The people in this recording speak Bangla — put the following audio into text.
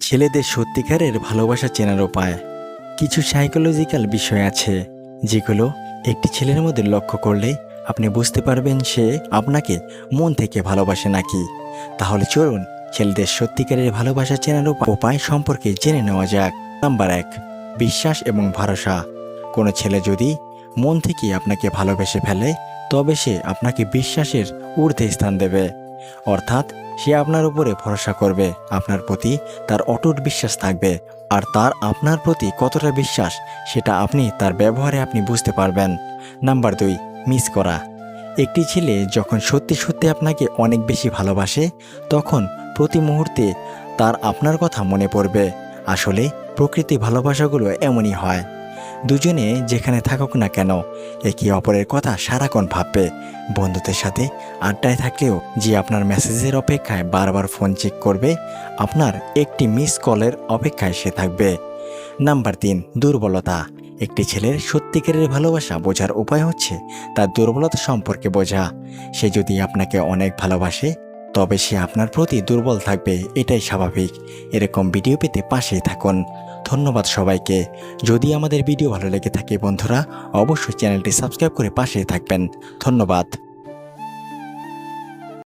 ছেলেদের সত্যিকারের ভালোবাসা চেনার উপায়। কিছু সাইকোলজিক্যাল বিষয় আছে যেগুলো একটি ছেলের মধ্যে লক্ষ্য করলে আপনি বুঝতে পারবেন সে আপনাকে মন থেকে ভালোবাসে নাকি। তাহলে চলুন ছেলেদের সত্যিকারের ভালোবাসা চেনার উপায় সম্পর্কে জেনে নেওয়া যাক। নাম্বার 1, বিশ্বাস এবং ভরসা। কোনো ছেলে যদি মন থেকে আপনাকে ভালোবেসে ফেলে তবে সে আপনাকে বিশ্বাসের ঊর্ধ্বে স্থান দেবে। অর্থাৎ সে আপনার উপরে ভরসা করবে, আপনার প্রতি তার অটুট বিশ্বাস থাকবে। আর তার আপনার প্রতি কতটা বিশ্বাস সেটা আপনি তার ব্যবহারে আপনি বুঝতে পারবেন। নাম্বার 2, মিস করা। একটি ছেলে যখন সত্যি সত্যি আপনাকে অনেক বেশি ভালোবাসে তখন প্রতি মুহূর্তে তার আপনার কথা মনে পড়বে। আসলে প্রকৃতি ভালোবাসাগুলো এমনই হয়। দুজনে যেখানে থাকুক না কেন একে অপরের কথা সারাক্ষণ ভাববে। বন্ধুদের সাথে আড্ডায় থাকলেও যে আপনার মেসেজের অপেক্ষায় বারবার ফোন চেক করবে, আপনার একটি মিস কলের অপেক্ষায় সে থাকবে। নাম্বার 3, দুর্বলতা। একটি ছেলের সত্যিকারের ভালোবাসা বোঝার উপায় হচ্ছে তার দুর্বলতা সম্পর্কে বোঝা। সে যদি আপনাকে অনেক ভালোবাসে তবে সে আপনার প্রতি দুর্বল থাকবে, এটাই স্বাভাবিক। এরকম ভিডিও পেতে পাশেই থাকুন। ধন্যবাদ সবাইকে। যদি আমাদের ভিডিও ভালো লেগে থাকে বন্ধুরা, অবশ্যই চ্যানেলটি সাবস্ক্রাইব করে পাশেই থাকবেন। ধন্যবাদ।